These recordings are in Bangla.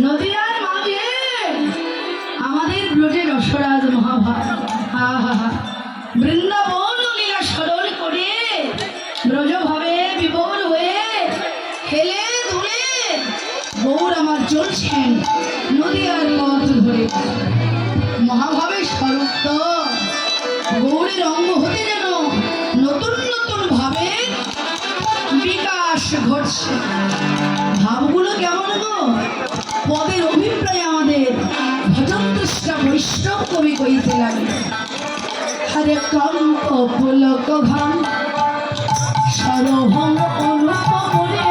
নদিয়ার মাঝে আমাদের ব্রজে রসরাজ মহাভারত বৃন্দাবন লীলা স্মরণ করে ব্রজভাবে বিবল হয়ে খেলে দুলে গৌর আমার চলছেন নদিয়ার পথ ধরে। মহাভাবের স্বরূপ তো গৌরের অঙ্গ হতে যেন নতুন নতুন ভাবে বিকাশ ঘটছে। ভাবগুলো কেমন গো? পদের অভিপ্রায় আমাদের ভজন দৃষ্টা বৈষ্ণব কবি কইতে লাগলো। হরে কম্প পুলক ঘন সরভঙ্গ অনুপমরে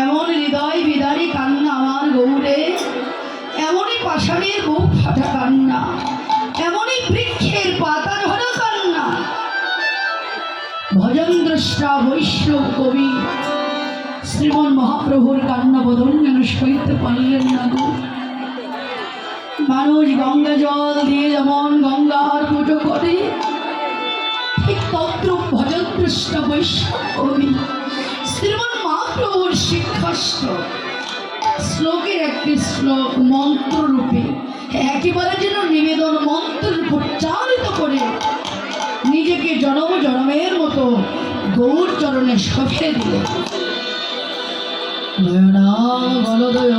এমন হৃদয় বিদারী কান্না আমার গৌরে, এমনই পাষাণের বুক ফাটা কান্না, এমনই বৃক্ষের পাতা ঝরা কান্না। ভজন দ্রষ্টা বৈষ্ণব কবি শ্রীমন মহাপ্রভুর কান্না বদন যেন সইতে পারলেন না গো। মানুষ গঙ্গা জল দিয়ে যেমন গঙ্গার পুজো করে, ঠিক তদ্রূপ ভজন দ্রষ্টা বৈষ্ণব কবি শ্রীমন মহাপ্রভুর শিক্ষাস্ত শ্লোকের একটি শ্লোক মন্ত্ররূপে একেবারে যেন নিবেদন মন্ত্রের উচ্চারিত করে নিজেকে জনম জনমের মতো গৌর চরণে সঁপে দিল। নয়না গলদয়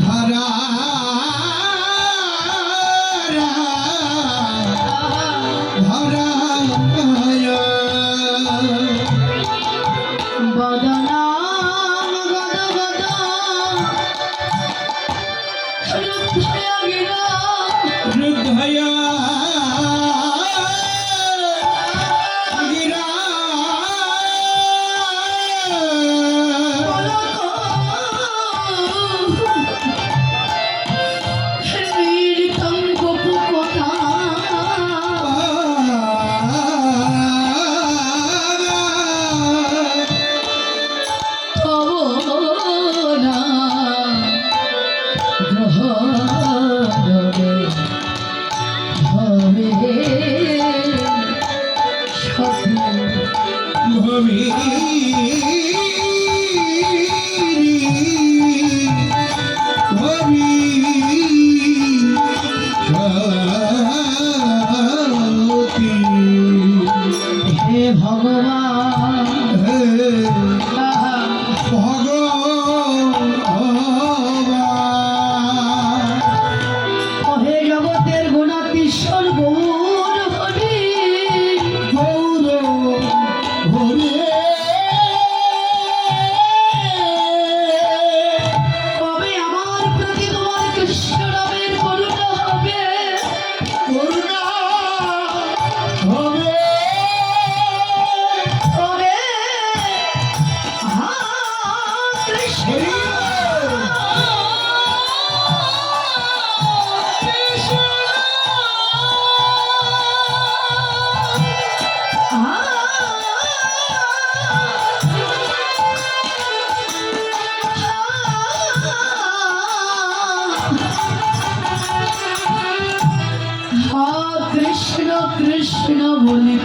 ধারা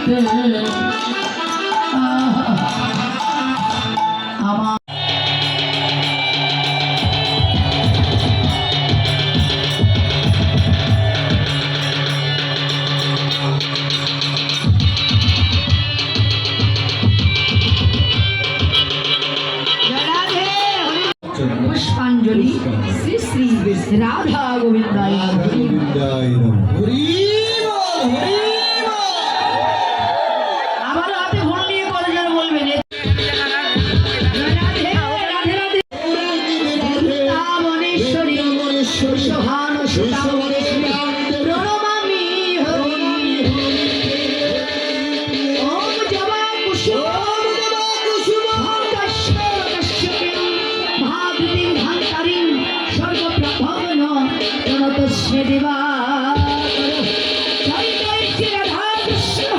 নিতে আমার পুষ্পাঞ্জলি শ্রী শ্রী রাধা গোবিন্দায় আবার হাতে ফোন নিয়ে কলেজের বলবেন সোহান প্রণমামি ওম জবা কুসুম ভাবতি ধান্তারি সর্বপ্রভন প্রণতস্য দেবা জয় জয় শ্রী রাধা কৃষ্ণ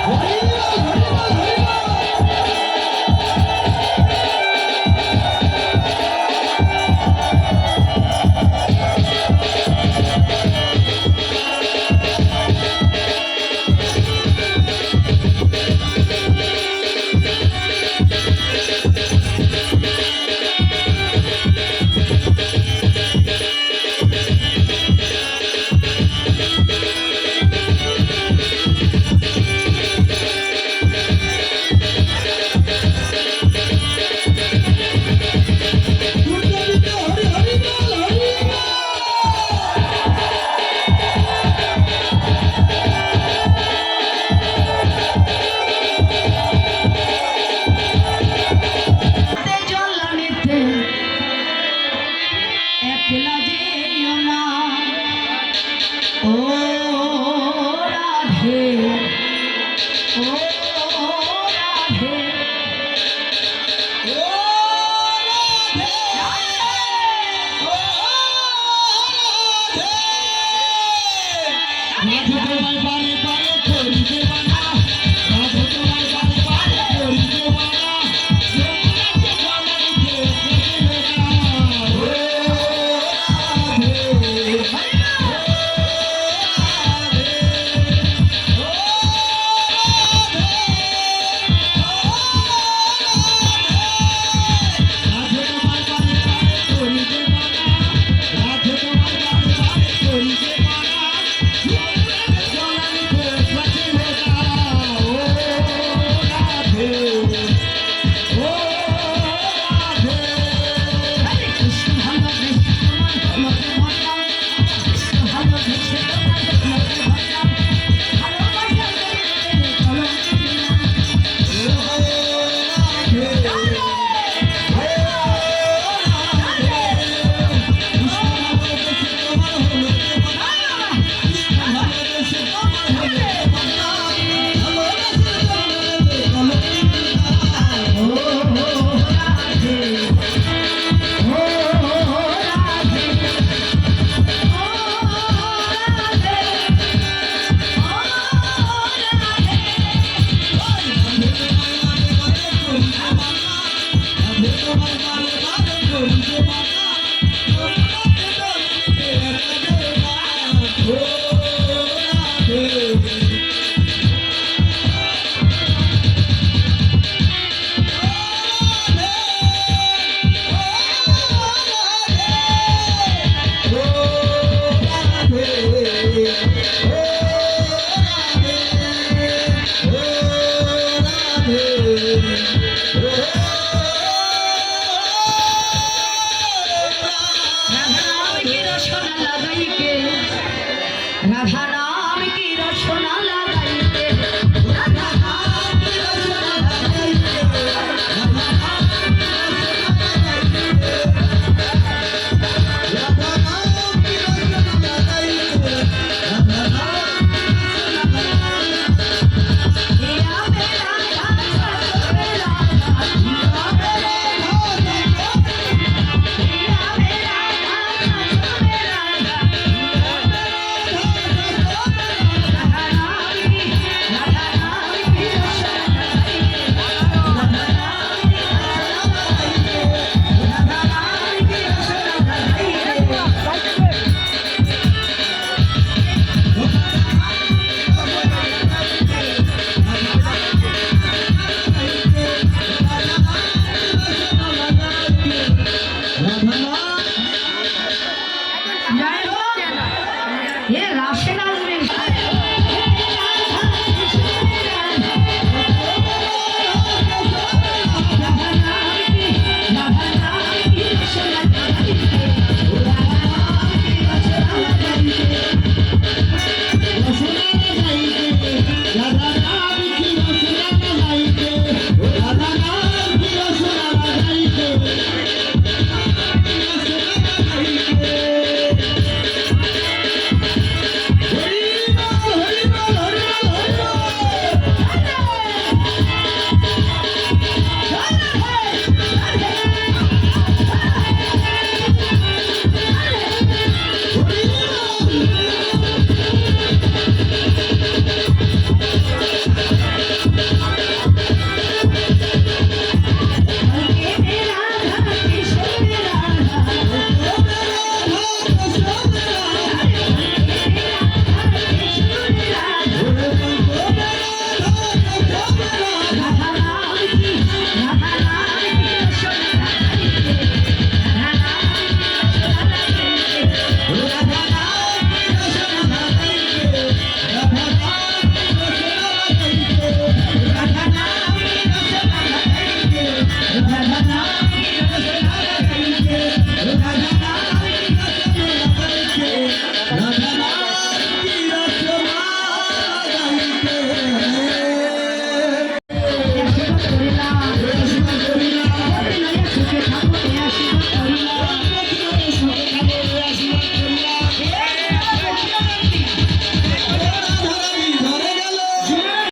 হরি হরি একলা যেও না ও রাধে ও রাধে ও রাধা নাম কি রসনা লাগাই